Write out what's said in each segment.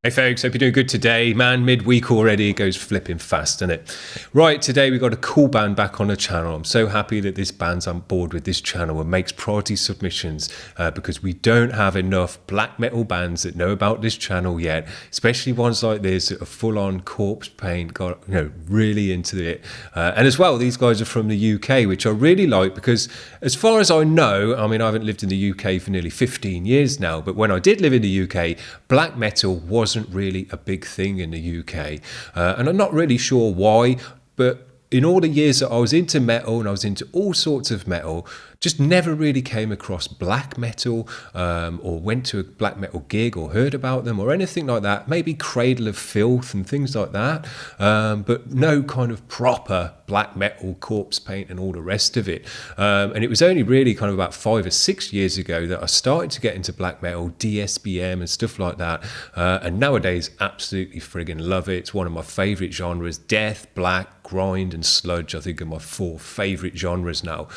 Hey folks, hope you're doing good today. Man, midweek already, it goes flipping fast, doesn't it? Right, today we've got a cool band back on the channel. I'm so happy that this band's on board with this channel and makes priority submissions because we don't have enough black metal bands that know about this channel yet, especially ones like this that are full on corpse paint, got really into it. And as well, these guys are from the UK, which I really like because as far as I know, I mean, I haven't lived in the UK for nearly 15 years now, but when I did live in the UK, black metal wasn't really a big thing in the UK, and I'm not really sure why, but in all the years that I was into metal and I was into all sorts of metal, just never really came across black metal or went to a black metal gig or heard about them or anything like that. Maybe Cradle of Filth and things like that, but no kind of proper black metal, corpse paint and all the rest of it. And it was only really kind of about 5 or 6 years ago that I started to get into black metal, DSBM and stuff like that. And nowadays, absolutely friggin' love it. It's one of my favourite genres. Death, black, grind and sludge, I think, are my 4 favourite genres now.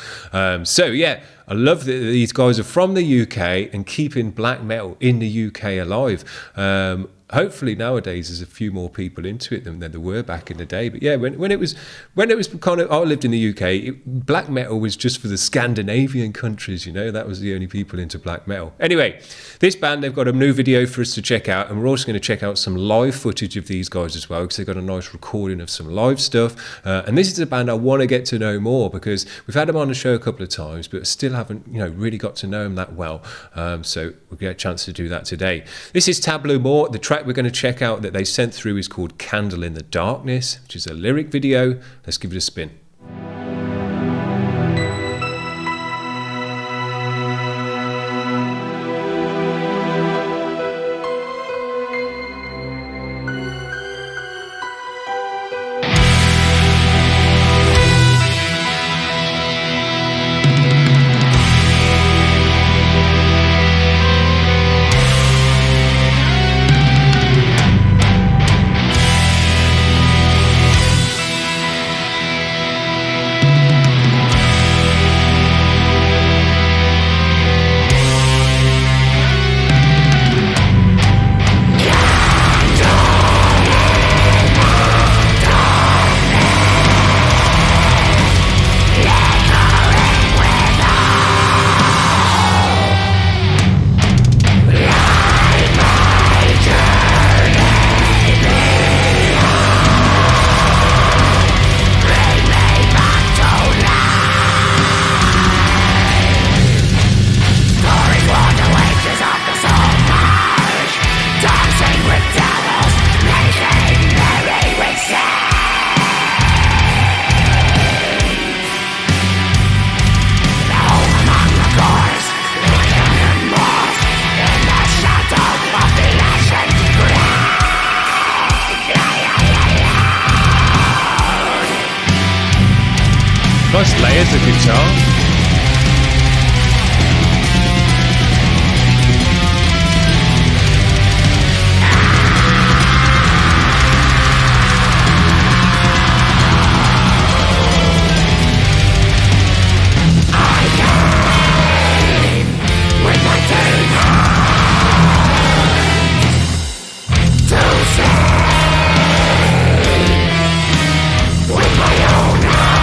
So yeah, I love that these guys are from the UK and keeping black metal in the UK alive. Hopefully nowadays there's a few more people into it than there were back in the day. But yeah, when it was kind of, I lived in the UK, black metal was just for the Scandinavian countries, that was the only people into black metal. Anyway, this band, they've got a new video for us to check out, and we're also going to check out some live footage of these guys as well, because they've got a nice recording of some live stuff. And this is a band I want to get to know more, because we've had them on the show a couple of times, but still haven't, really got to know them that well. So we'll get a chance to do that today. This is Tableau Mort. The track we're going to check out that they sent through is called Candle in the Darkness, which is a lyric video. Let's give it a spin. Nice layers of guitar. With my own eyes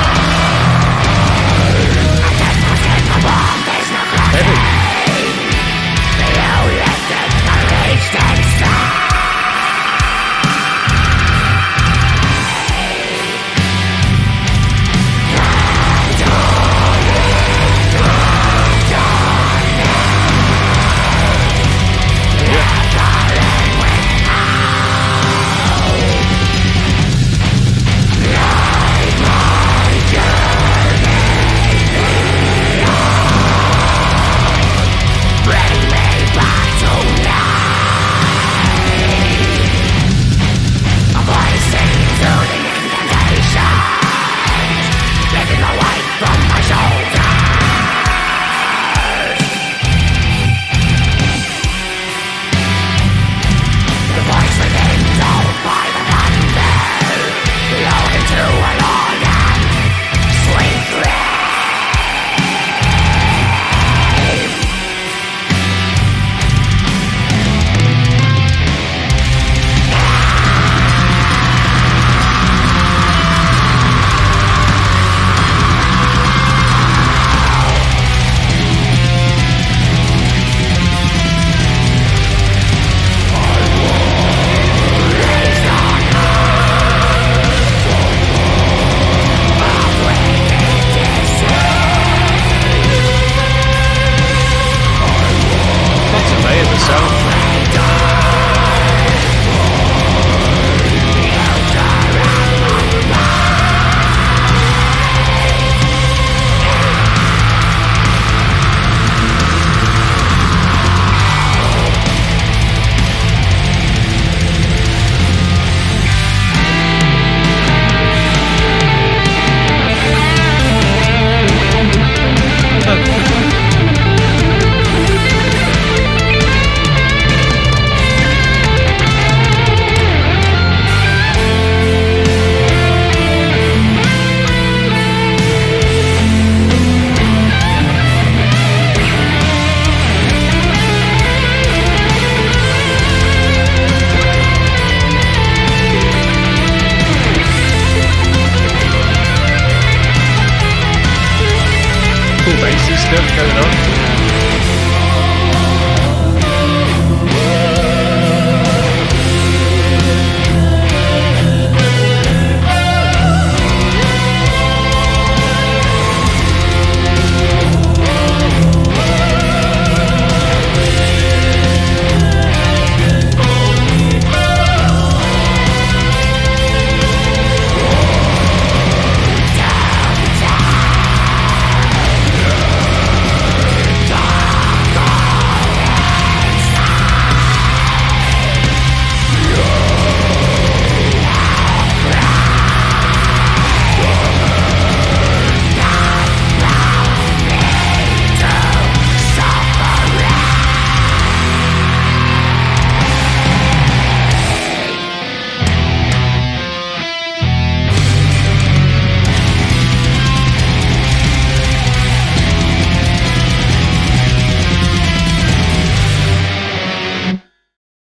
cool bassy stuff going on.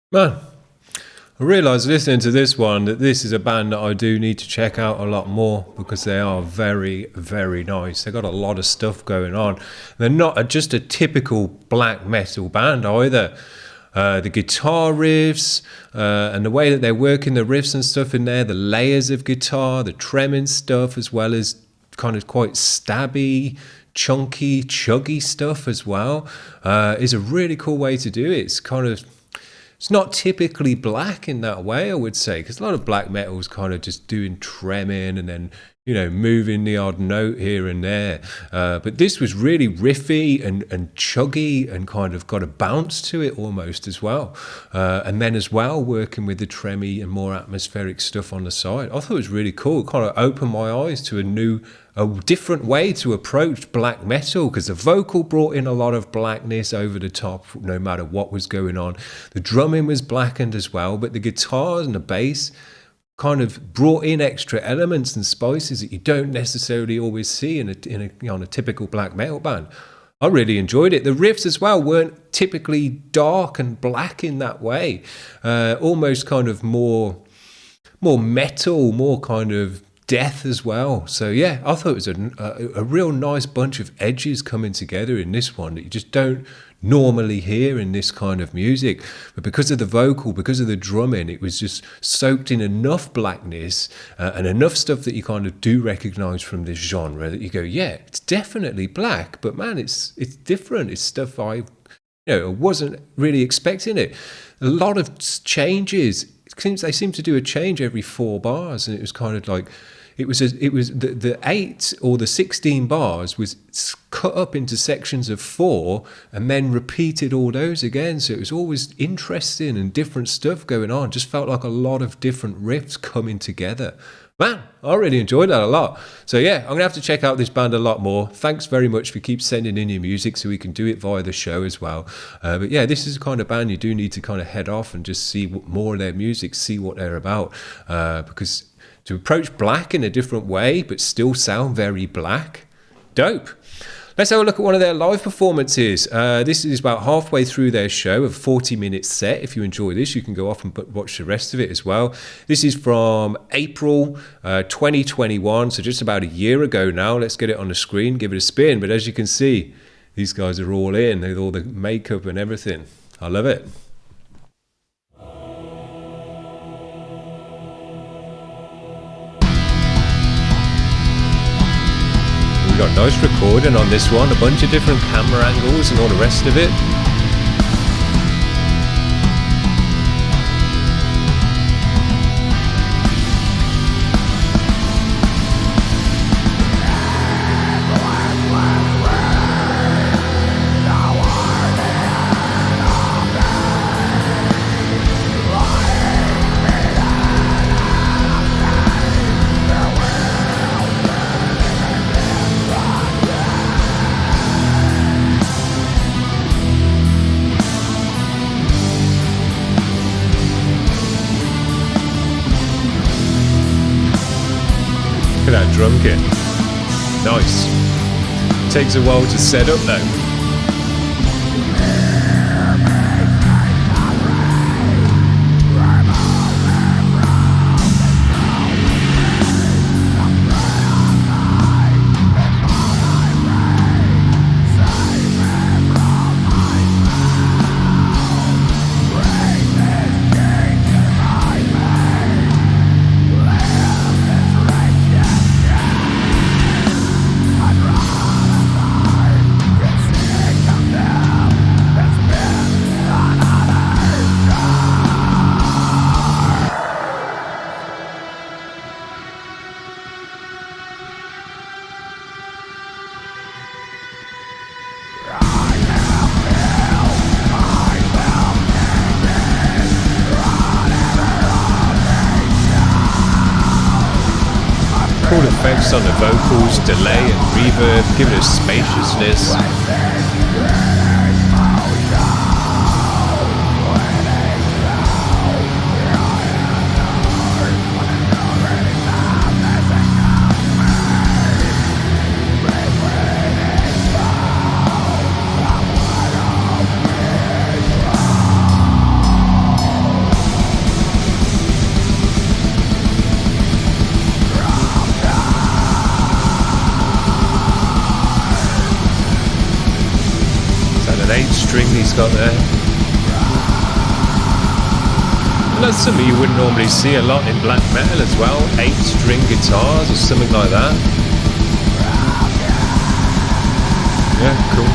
Man, I realised listening to this one that this is a band that I do need to check out a lot more because they are very, very nice. They got a lot of stuff going on. They're not just a typical black metal band either. The guitar riffs and the way that they're working the riffs and stuff in there, the layers of guitar, the treming stuff, as well as kind of quite stabby, chunky, chuggy stuff as well, is a really cool way to do it. It's not typically black in that way, I would say, because a lot of black metal is kind of just doing tremming and then, moving the odd note here and there. But this was really riffy and chuggy and kind of got a bounce to it almost as well. And then as well, working with the tremmy and more atmospheric stuff on the side. I thought it was really cool. It kind of opened my eyes to a different way to approach black metal, because the vocal brought in a lot of blackness over the top no matter what was going on. The drumming was blackened as well, but the guitars and the bass kind of brought in extra elements and spices that you don't necessarily always see on a typical black metal band. I really enjoyed it. The riffs as well weren't typically dark and black in that way. Almost kind of more metal, more kind of death as well. So yeah, I thought it was a real nice bunch of edges coming together in this one that you just don't normally hear in this kind of music. But because of the vocal, because of the drumming, it was just soaked in enough blackness and enough stuff that you kind of do recognize from this genre that you go, yeah, it's definitely black, but man, it's different. It's stuff I wasn't really expecting it. A lot of changes. They seem to do a change every 4 bars, and it was kind of like it was the 8 or the 16 bars was cut up into sections of 4 and then repeated all those again. So it was always interesting and different stuff going on. Just felt like a lot of different riffs coming together. Man, I really enjoyed that a lot. So yeah, I'm going to have to check out this band a lot more. Thanks very much for keep sending in your music so we can do it via the show as well. But yeah, this is the kind of band you do need to kind of head off and just see more of their music, see what they're about. Because to approach black in a different way but still sound very black, dope. Let's have a look at one of their live performances. This is about halfway through their show, a 40-minute set. If you enjoy this, you can go off and watch the rest of it as well. This is from April 2021, so just about a year ago now. Let's get it on the screen, give it a spin. But as you can see, these guys are all in with all the makeup and everything. I love it. Got nice recording on this one, a bunch of different camera angles and all the rest of it. Look at that drum kit. Nice. Takes a while to set up though. focus on the vocals, delay and reverb, give it a spaciousness. An 8-string he's got there. And that's something you wouldn't normally see a lot in black metal as well. 8-string guitars or something like that. Yeah, cool.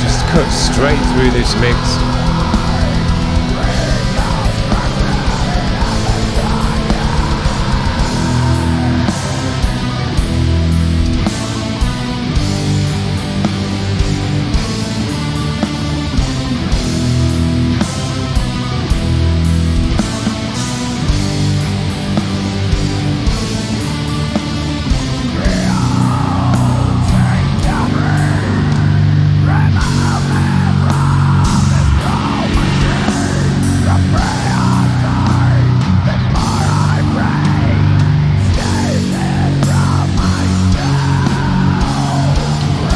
Just cut straight through this mix.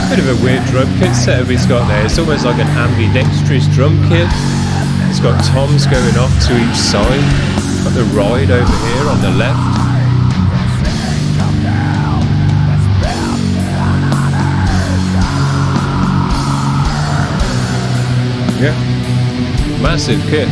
Bit of a weird drum kit setup he's got there. It's almost like an ambidextrous drum kit. It's got toms going off to each side. Got the ride over here on the left. Yeah, massive kit.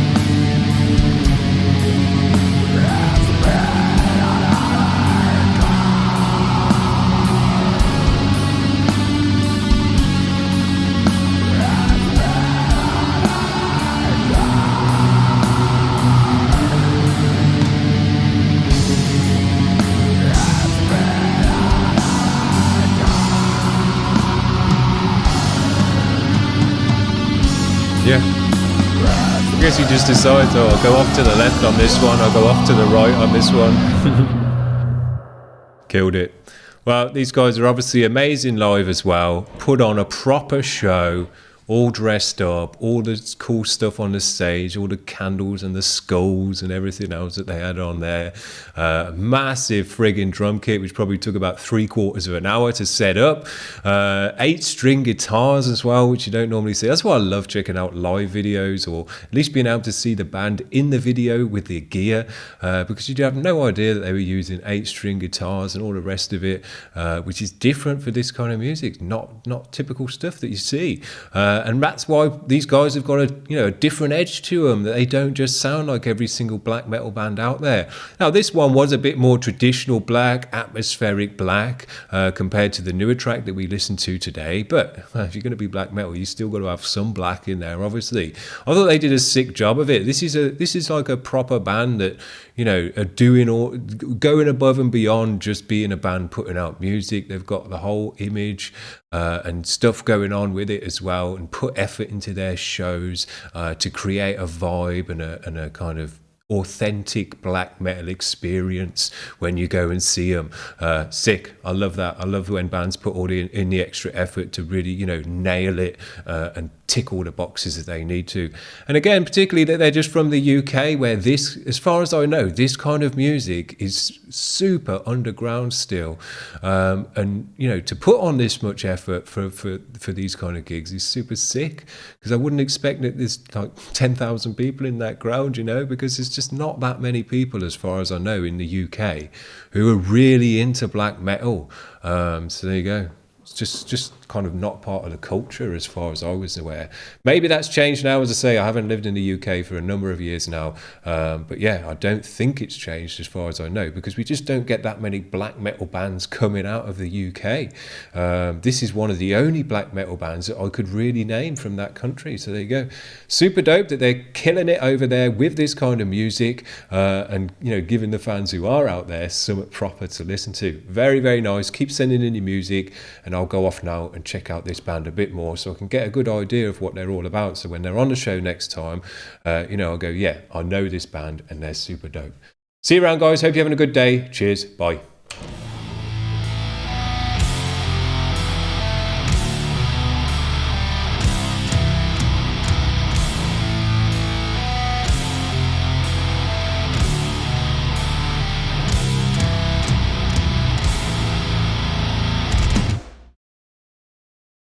Yeah. I guess you just decide, oh, I'll go off to the left on this one, I'll go off to the right on this one. Killed it. Well, these guys are obviously amazing live as well. Put on a proper show, all dressed up, all the cool stuff on the stage, all the candles and the skulls and everything else that they had on there. Massive friggin' drum kit, which probably took about 3/4 of an hour to set up. 8-string guitars as well, which you don't normally see. That's why I love checking out live videos, or at least being able to see the band in the video with their gear, because you have no idea that they were using 8-string guitars and all the rest of it, which is different for this kind of music, not typical stuff that you see. And that's why these guys have got a different edge to them, that they don't just sound like every single black metal band out there. Now, this one was a bit more traditional black, atmospheric black, compared to the newer track that we listened to today. But if you're going to be black metal, you still got to have some black in there, obviously. I thought they did a sick job of it. This is like a proper band that, are going above and beyond just being a band putting out music. They've got the whole image and stuff going on with it as well, and put effort into their shows to create a vibe and a kind of authentic black metal experience when you go and see them. Sick. I love that. I love when bands put all in the extra effort to really, nail it and tick all the boxes that they need to. And again, particularly that they're just from the UK, where this, as far as I know, this kind of music is super underground still. And, to put on this much effort for these kind of gigs is super sick, because I wouldn't expect that there's like 10,000 people in that crowd, because it's just not that many people, as far as I know, in the UK who are really into black metal. So there you go. It's just kind of not part of the culture as far as I was aware. Maybe that's changed now. As I say, I haven't lived in the UK for a number of years now. But yeah, I don't think it's changed as far as I know, because we just don't get that many black metal bands coming out of the UK. This is one of the only black metal bands that I could really name from that country. So there you go. Super dope that they're killing it over there with this kind of music, and giving the fans who are out there something proper to listen to. Very, very nice. Keep sending in your music, and I'll go off now and check out this band a bit more so I can get a good idea of what they're all about. So when they're on the show next time, I'll go, yeah, I know this band and they're super dope. See you around, guys. Hope you're having a good day. Cheers. Bye.